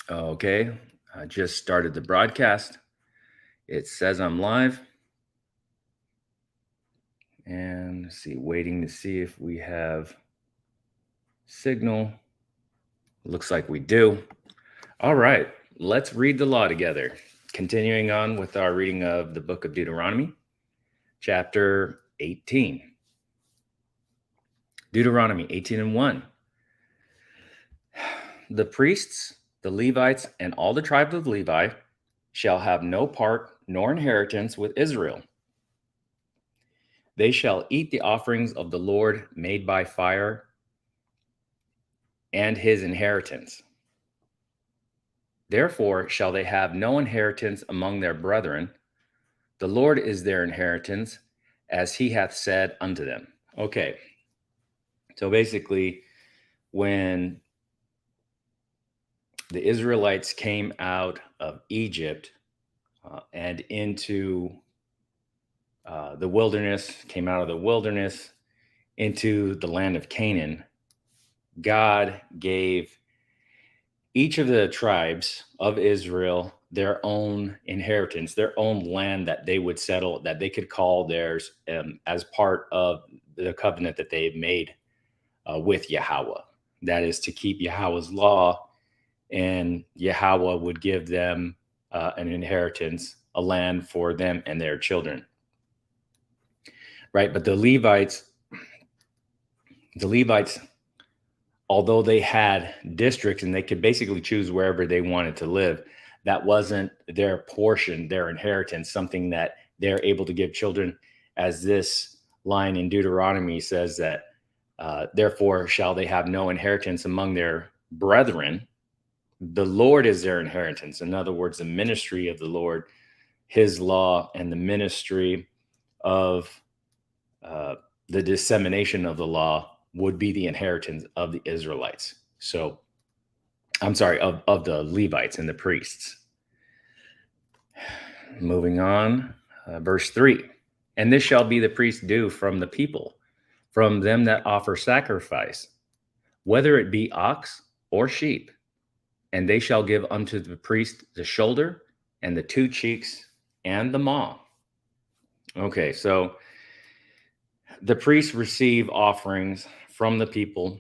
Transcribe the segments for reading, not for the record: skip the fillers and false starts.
Okay, I just started the broadcast. It says I'm live. And let's see, waiting to see if we have signal. Looks like we do. All right, let's read the law together. Continuing on with our reading of the book of Deuteronomy, chapter 18. Deuteronomy 18 and 1. The priests, the Levites, and all the tribe of Levi shall have no part nor inheritance with Israel. They shall eat the offerings of the Lord made by fire and his inheritance. Therefore shall they have no inheritance among their brethren. The Lord is their inheritance, as he hath said unto them. Okay, so basically, when the Israelites came out of Egypt and into the wilderness, came out of the wilderness into the land of Canaan, God gave each of the tribes of Israel their own inheritance, their own land that they would settle, that they could call theirs as part of the covenant that they had made with Yahweh. That is to keep Yahweh's law, and Yahweh would give them an inheritance, a land for them and their children. Right, but the Levites, although they had districts and they could basically choose wherever they wanted to live, that wasn't their portion, their inheritance, something that they're able to give children, as this line in Deuteronomy says that, therefore shall they have no inheritance among their brethren. The Lord is their inheritance. In other words, the ministry of the Lord, his law, and the ministry of the dissemination of the law would be the inheritance of the Israelites. So, I'm sorry, of the Levites and the priests. Moving on, verse 3. And this shall be the priest's due from the people, from them that offer sacrifice, whether it be ox or sheep. And they shall give unto the priest the shoulder and the two cheeks and the maw. Okay, so the priests receive offerings from the people,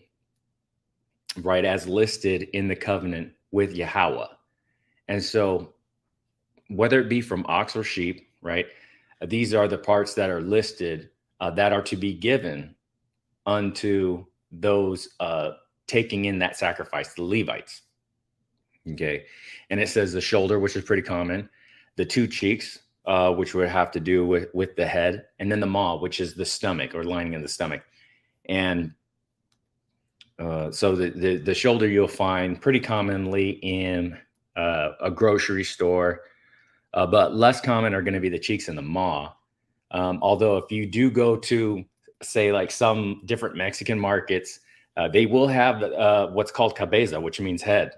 right, as listed in the covenant with Yahweh. And so whether it be from ox or sheep, right, these are the parts that are listed that are to be given unto those taking in that sacrifice, the Levites. Okay, and it says the shoulder, which is pretty common, the two cheeks, which would have to do with the head, and then the maw, which is the stomach or lining of the stomach. And so the shoulder you'll find pretty commonly in a grocery store, but less common are going to be the cheeks and the maw. Although if you do go to, say, like some different Mexican markets, they will have what's called cabeza, which means head.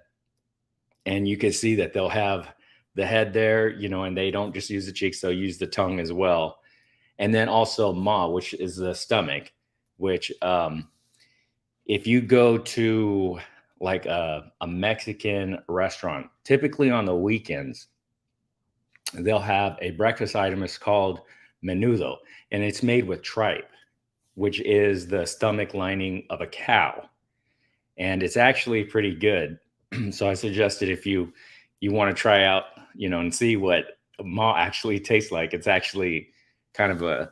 And you can see that they'll have the head there, and they don't just use the cheeks, they'll use the tongue as well. And then also maw, which is the stomach, which if you go to like a Mexican restaurant, typically on the weekends, they'll have a breakfast item. It's called menudo, and it's made with tripe, which is the stomach lining of a cow. And it's actually pretty good. So I suggested if you want to try out, and see what maw actually tastes like, it's actually kind of a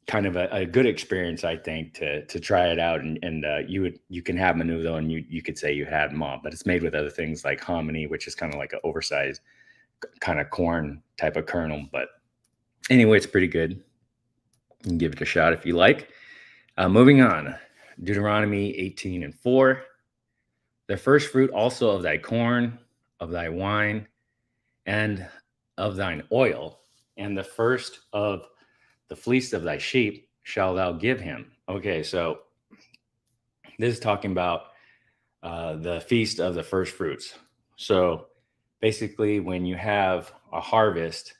kind of a good experience, I think, to try it out. And you can have menudo, and you could say you had maw, but it's made with other things like hominy, which is kind of like an oversized kind of corn type of kernel. But anyway, it's pretty good. You can give it a shot if you like. Moving on, Deuteronomy 18 and 4. The first fruit also of thy corn, of thy wine, and of thine oil, and the first of the fleece of thy sheep shall thou give him. Okay, so this is talking about the feast of the first fruits. So basically, when you have a harvest,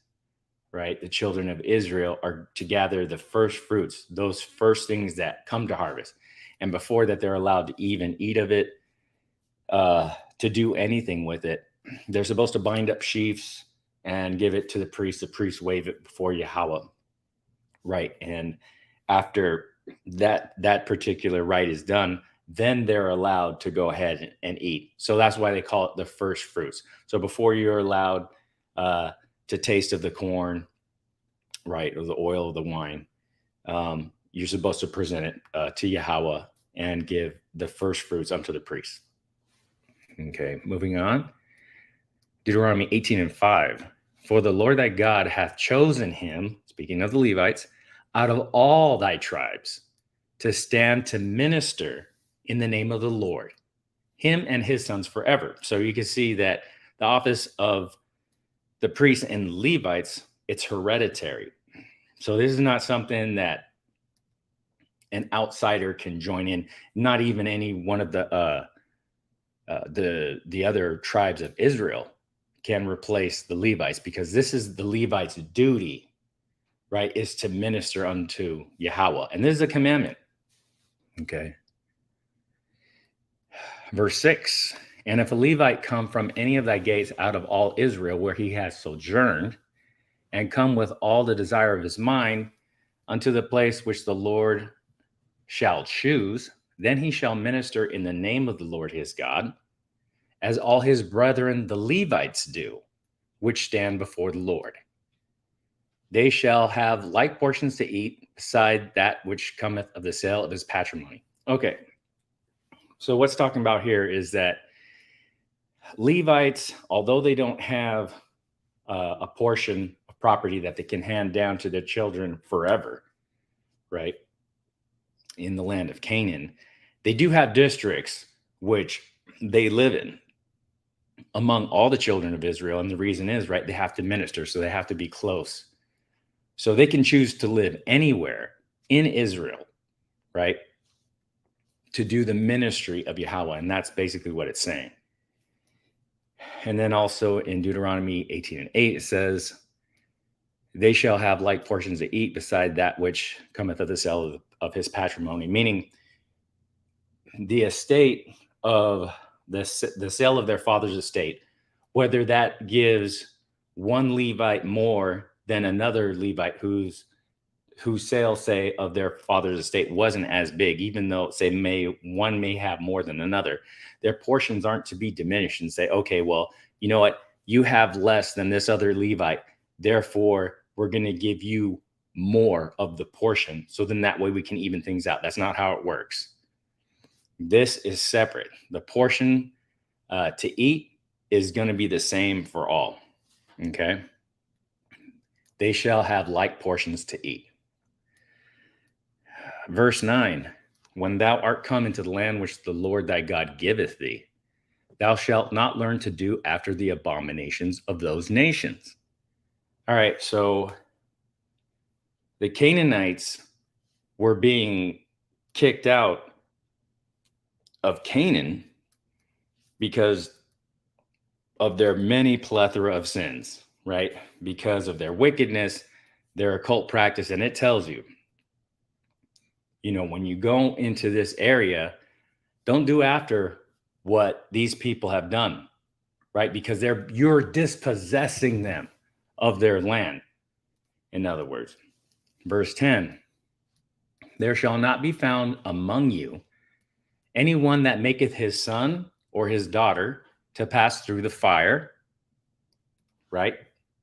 right, the children of Israel are to gather the first fruits, those first things that come to harvest. And before that, they're allowed to even eat of it, to do anything with it. They're supposed to bind up sheaves and give it to the priest. The priest wave it before Yahweh, right? And after that particular rite is done, then they're allowed to go ahead and eat. So that's why they call it the first fruits. So before you're allowed to taste of the corn, right, or the oil of the wine, you're supposed to present it to Yahweh and give the first fruits unto the priest. Okay, moving on. Deuteronomy 18:5. For the Lord thy God hath chosen him, speaking of the Levites, out of all thy tribes, to stand to minister in the name of the Lord, him and his sons forever. So you can see that the office of the priests and Levites, it's hereditary. So this is not something that an outsider can join in, not even any one of the other tribes of Israel can replace the Levites, because this is the Levites' duty, right, is to minister unto Yahweh. And this is a commandment. Okay. Verse 6, and if a Levite come from any of thy gates out of all Israel where he has sojourned, and come with all the desire of his mind unto the place which the Lord shall choose, then he shall minister in the name of the Lord his God, as all his brethren the Levites do, which stand before the Lord. They shall have like portions to eat beside that which cometh of the sale of his patrimony. Okay, so what's talking about here is that Levites, although they don't have a portion of property that they can hand down to their children forever, right, in the land of Canaan, they do have districts which they live in among all the children of Israel. And the reason is, right, they have to minister, so they have to be close. So they can choose to live anywhere in Israel, right, to do the ministry of Yahweh. And that's basically what it's saying. And then also in Deuteronomy 18:8, it says, they shall have like portions to eat beside that which cometh of the sale of his patrimony, meaning the estate of the sale of their father's estate, whether that gives one Levite more than another Levite whose sale, say, of their father's estate wasn't as big, even though, say, one may have more than another, their portions aren't to be diminished and say, okay, well, you know what, you have less than this other Levite, therefore we're going to give you more of the portion, so then that way we can even things out. That's not how it works. This is separate. The portion to eat is going to be the same for all. Okay. They shall have like portions to eat. Verse 9, when thou art come into the land which the Lord thy God giveth thee, thou shalt not learn to do after the abominations of those nations. All right, so the Canaanites were being kicked out of Canaan because of their many plethora of sins, right? Because of their wickedness, their occult practice. And it tells you, you know, when you go into this area, don't do after what these people have done, right? Because you're dispossessing them of their land. In other words, verse 10, there shall not be found among you anyone that maketh his son or his daughter to pass through the fire, right?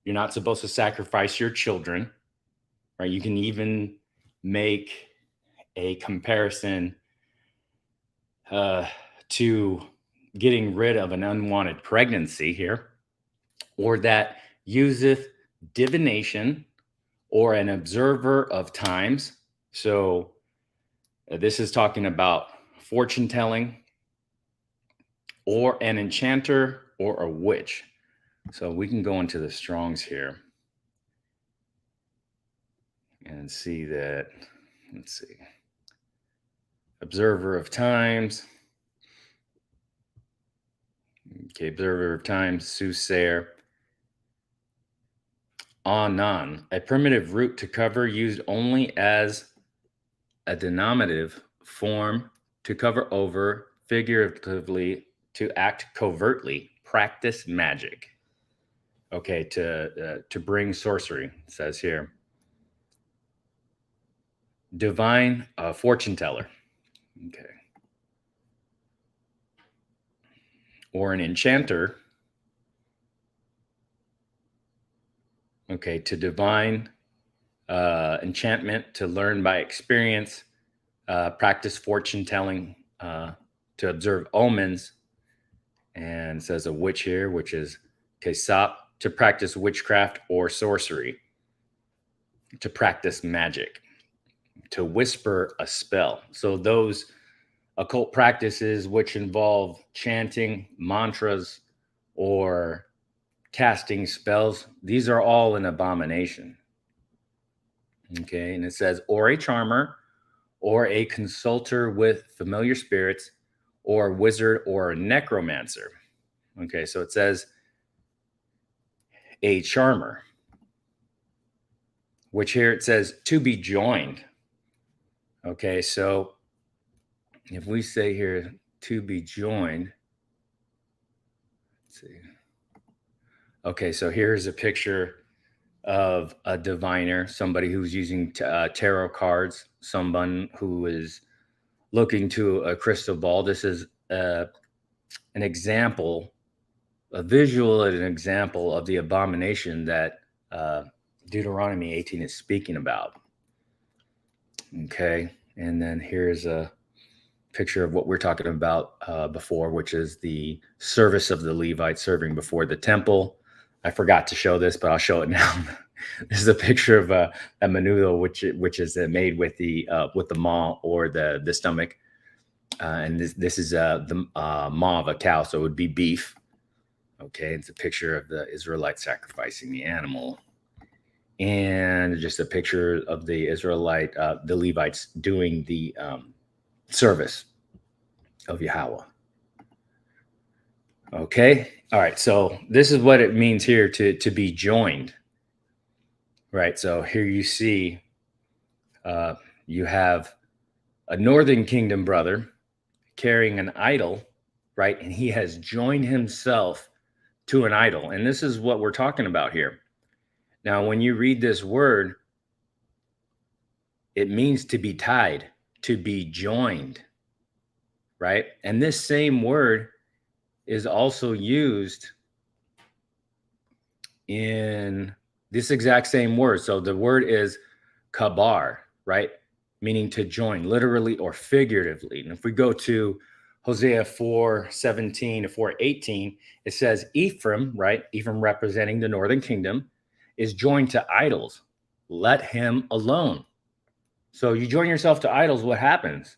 You're not supposed to sacrifice your children, right? You can even make a comparison to getting rid of an unwanted pregnancy here, or that useth divination or an observer of times. So this is talking about fortune telling, or an enchanter or a witch. So we can go into the Strongs here and see that, let's see, observer of times. Okay, observer of times, soothsayer. Anon, a primitive root to cover used only as a denominative form to cover over, figuratively, to act covertly, practice magic. Okay, to bring sorcery, it says here. Divine fortune teller. Okay. Or an enchanter. Okay, to divine enchantment, to learn by experience, practice fortune telling, to observe omens, and it says a witch here, which is kesap, to practice witchcraft or sorcery, to practice magic, to whisper a spell. So those occult practices which involve chanting mantras or casting spells, these are all an abomination. Okay, and it says, or a charmer, or a consulter with familiar spirits, or a wizard or a necromancer. Okay, so it says a charmer, which here it says to be joined. Okay, so if we say here to be joined, let's see. Okay, so here's a picture of a diviner, somebody who's using tarot cards, someone who is looking to a crystal ball. This is an example, a visual and an example of the abomination that Deuteronomy 18 is speaking about. Okay, and then here's a picture of what we're talking about before, which is the service of the Levites serving before the temple. I forgot to show this, but I'll show it now. This is a picture of a menudo, which is made with the maw or the stomach, and this is the maw of a cow, so it would be beef. Okay, it's a picture of the Israelites sacrificing the animal, and just a picture of the the Levites doing the service of Yahweh. Okay, all right. So this is what it means here to be joined. Right. So here you see, you have a northern kingdom brother carrying an idol, right? And he has joined himself to an idol. And this is what we're talking about here. Now, when you read this word, it means to be tied, to be joined, right? And this same word is also used in this exact same word. So the word is kabar, right? Meaning to join, literally or figuratively. And if we go to Hosea 4:17 to 4:18, it says Ephraim, right? Ephraim representing the northern kingdom, is joined to idols. Let him alone. So you join yourself to idols, what happens?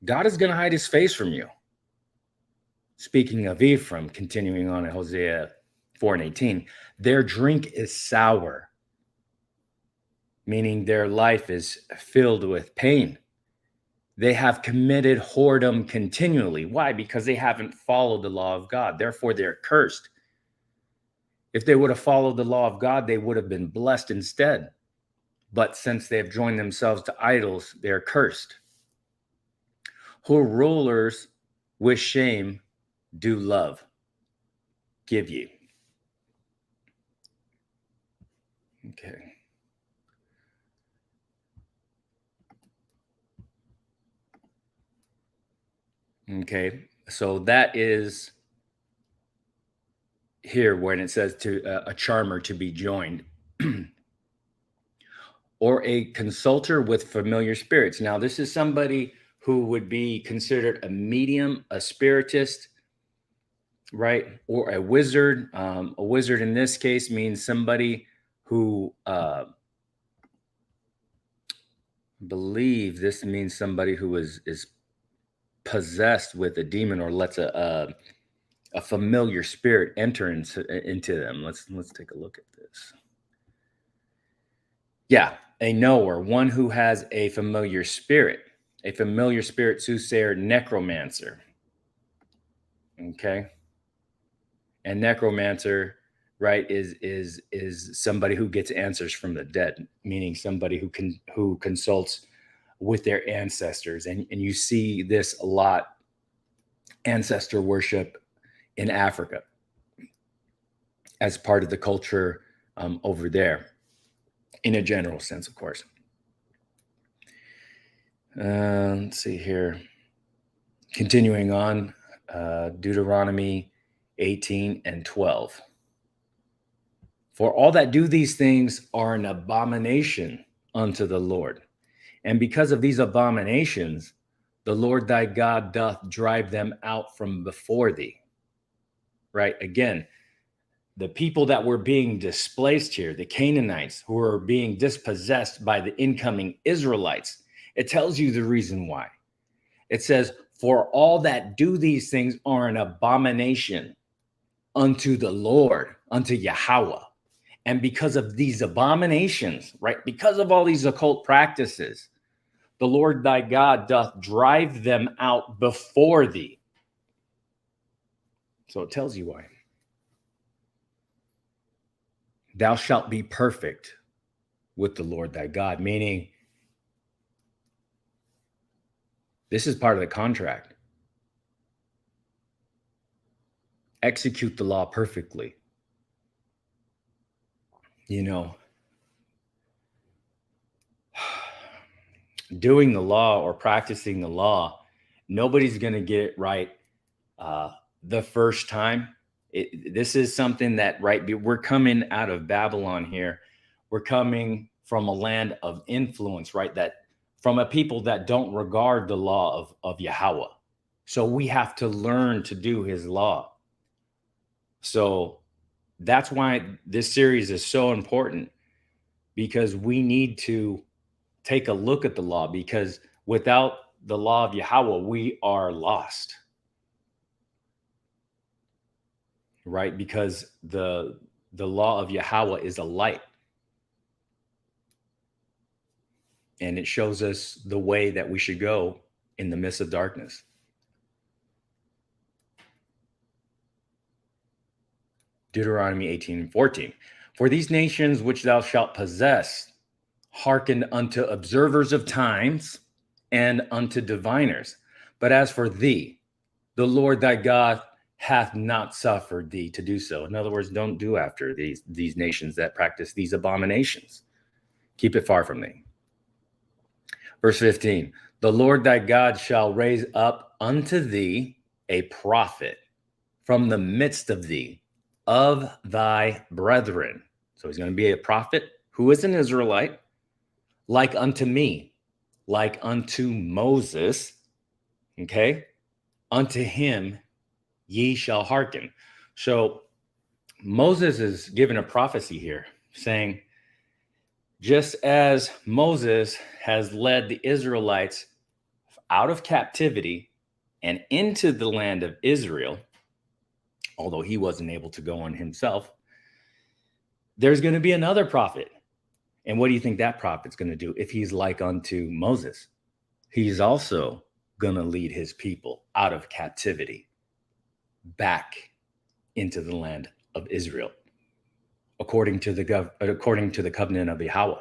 God is going to hide his face from you. Speaking of Ephraim, continuing on in Hosea 4:18, their drink is sour, meaning their life is filled with pain. They have committed whoredom continually. Why? Because they haven't followed the law of God. Therefore, they're cursed. If they would have followed the law of God, they would have been blessed instead. But since they have joined themselves to idols, they're cursed. Who rulers with shame do love give you. Okay. Okay. So that is here when it says to a charmer to be joined. Or a consulter with familiar spirits. Now, this is somebody who would be considered a medium, a spiritist, right? Or a wizard. A wizard in this case means somebody who, believe this means somebody who is possessed with a demon or lets a familiar spirit enter into them. Let's take a look at this. Yeah, a knower, one who has a familiar spirit, soothsayer, necromancer. Okay, and necromancer, right, is somebody who gets answers from the dead, meaning somebody who consults with their ancestors. And you see this a lot, ancestor worship in Africa as part of the culture over there, in a general sense, of course. Let's see here. Continuing on, Deuteronomy 18 and 12. For all that do these things are an abomination unto the Lord. And because of these abominations, the Lord thy God doth drive them out from before thee. Right? Again, the people that were being displaced here, the Canaanites who were being dispossessed by the incoming Israelites, it tells you the reason why. It says, for all that do these things are an abomination unto the Lord, unto Yahweh. And because of these abominations, right, because of all these occult practices, the Lord thy God doth drive them out before thee. So it tells you why. Thou shalt be perfect with the Lord thy God, meaning this is part of the contract. Execute the law perfectly. You know, doing the law or practicing the law, nobody's going to get it right the first time. This is something that, right, we're coming out of Babylon here. We're coming from a land of influence, right, that from a people that don't regard the law of Yahweh. So we have to learn to do his law. So that's why this series is so important, because we need to take a look at the law, because without the law of Yahweh, we are lost. Right? Because the law of Yahweh is a light. And it shows us the way that we should go in the midst of darkness. Deuteronomy 18 and 14. For these nations which thou shalt possess hearken unto observers of times and unto diviners. But as for thee, the Lord thy God hath not suffered thee to do so. In other words, don't do after these nations that practice these abominations. Keep it far from thee. Verse 15, the Lord thy God shall raise up unto thee a prophet from the midst of thee, of thy brethren. So he's going to be a prophet who is an Israelite, like unto me, like unto Moses. Okay? Unto him ye shall hearken. So Moses is given a prophecy here saying, just as Moses has led the Israelites out of captivity and into the land of Israel, although he wasn't able to go on himself, there's going to be another prophet. And what do you think that prophet's going to do if he's like unto Moses? He's also going to lead his people out of captivity back into the land of Israel, according to the covenant of Yahweh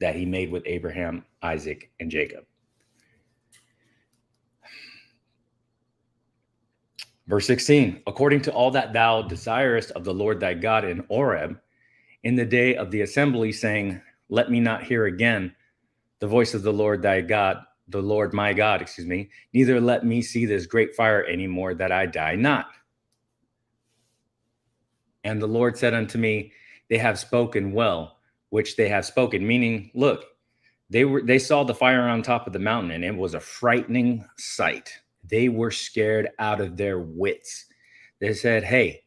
that he made with Abraham, Isaac, and Jacob. Verse 16, according to all that thou desirest of the Lord thy God in Horeb, in the day of the assembly, saying, let me not hear again the voice of the Lord thy God, the Lord my God, neither let me see this great fire anymore, that I die not. And the Lord said unto me, they have spoken well, which they have spoken. Meaning, look, they saw the fire on top of the mountain, and it was a frightening sight. They were scared out of their wits. They said, hey,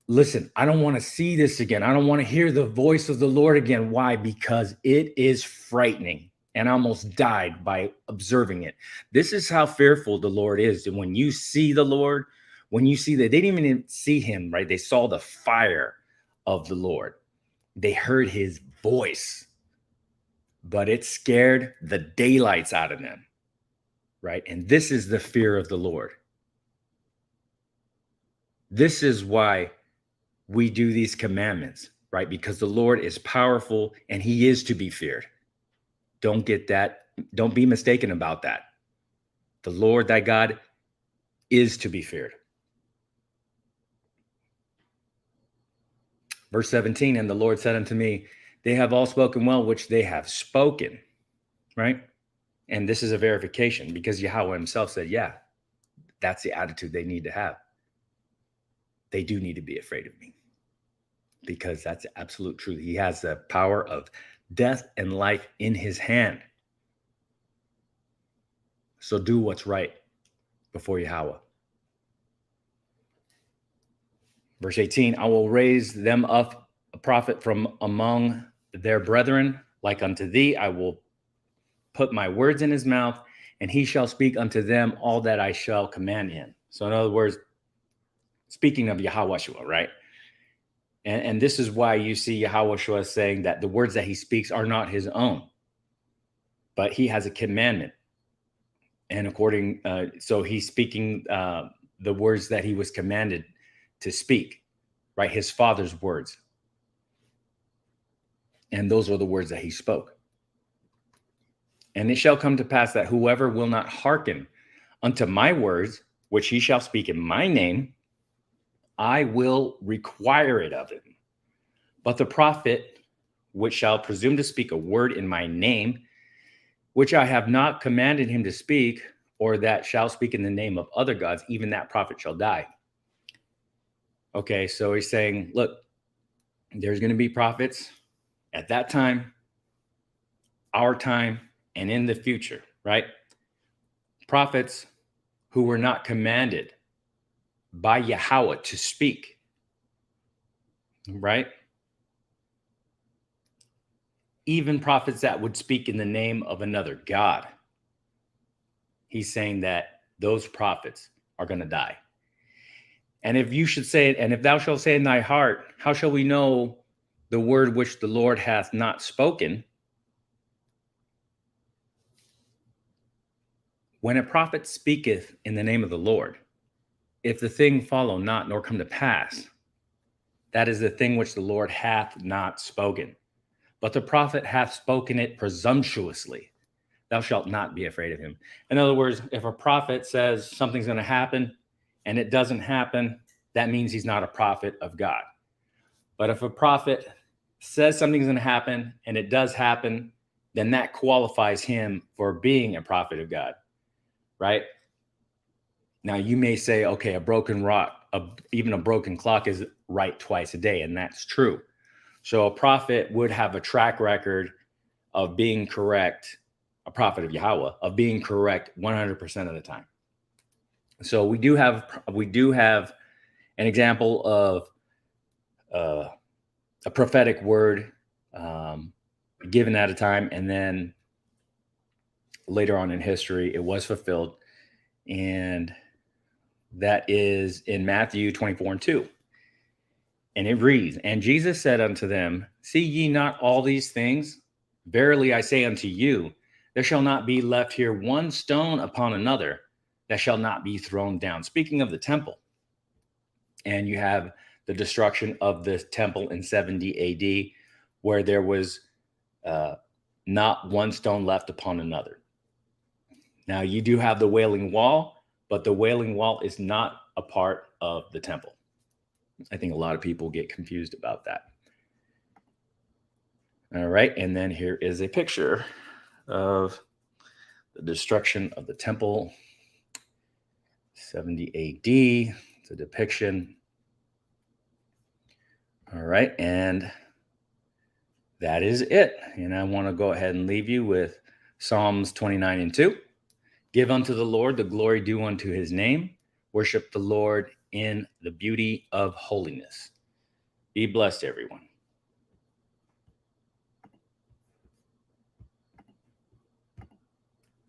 listen, I don't want to see this again. I don't want to hear the voice of the Lord again. Why? Because it is frightening. And I almost died by observing it. This is how fearful the Lord is. And when you see the Lord, when you see that, they didn't even see him, right? They saw the fire of the Lord. They heard his voice, but it scared the daylights out of them, right? And this is the fear of the Lord. This is why we do these commandments, right? Because the Lord is powerful and he is to be feared. Don't get that. Don't be mistaken about that. The Lord thy God is to be feared. Verse 17, and the Lord said unto me, they have all spoken well, which they have spoken, right? And this is a verification because Yahweh himself said, yeah, that's the attitude they need to have. They do need to be afraid of me because that's the absolute truth. He has the power of death and life in his hand. So do what's right before Yahweh. Verse 18, I will raise them up a prophet from among their brethren, like unto thee. I will put my words in his mouth, and he shall speak unto them all that I shall command him. So in other words, speaking of Yahweh, right? And this is why you see Yahweh saying that the words that he speaks are not his own, but he has a commandment. And so he's speaking the words that he was commanded to speak, right? His father's words. And those are the words that he spoke. And it shall come to pass that whoever will not hearken unto my words, which he shall speak in my name, I will require it of him. But the prophet, which shall presume to speak a word in my name, which I have not commanded him to speak, or that shall speak in the name of other gods, even that prophet shall die. Okay, so he's saying, look, there's going to be prophets at that time, our time, and in the future, right? Prophets who were not commanded by Yahweh to speak, right? Even prophets that would speak in the name of another god. He's saying that those prophets are going to die. And if you should say it, and if thou shalt say in thy heart, how shall we know the word which the Lord hath not spoken? When a prophet speaketh in the name of the Lord, if the thing follow not, nor come to pass, that is the thing which the Lord hath not spoken. But the prophet hath spoken it presumptuously. Thou shalt not be afraid of him. In other words, if a prophet says something's going to happen and it doesn't happen, that means he's not a prophet of God. But if a prophet says something's going to happen and it does happen, then that qualifies him for being a prophet of God, right? Now, you may say, okay, a broken rock, even a broken clock is right twice a day, and that's true. So a prophet would have a track record of being correct, a prophet of Yahweh, of being correct 100% of the time. So we do have an example of a prophetic word given at a time, and then later on in history, it was fulfilled. And that is in Matthew 24:2. And it reads, and Jesus said unto them, see ye not all these things? Verily I say unto you, there shall not be left here one stone upon another that shall not be thrown down. Speaking of the temple, and you have the destruction of the temple in 70 AD, where there was not one stone left upon another. Now you do have the Wailing Wall, but the Wailing Wall is not a part of the temple. I think a lot of people get confused about that. All right, and then here is a picture of the destruction of the temple, 70 AD. It's a depiction. All right, and that is it. And I want to go ahead and leave you with Psalms 29:2. Give unto the Lord the glory due unto his name. Worship the Lord in the beauty of holiness. Be blessed, everyone.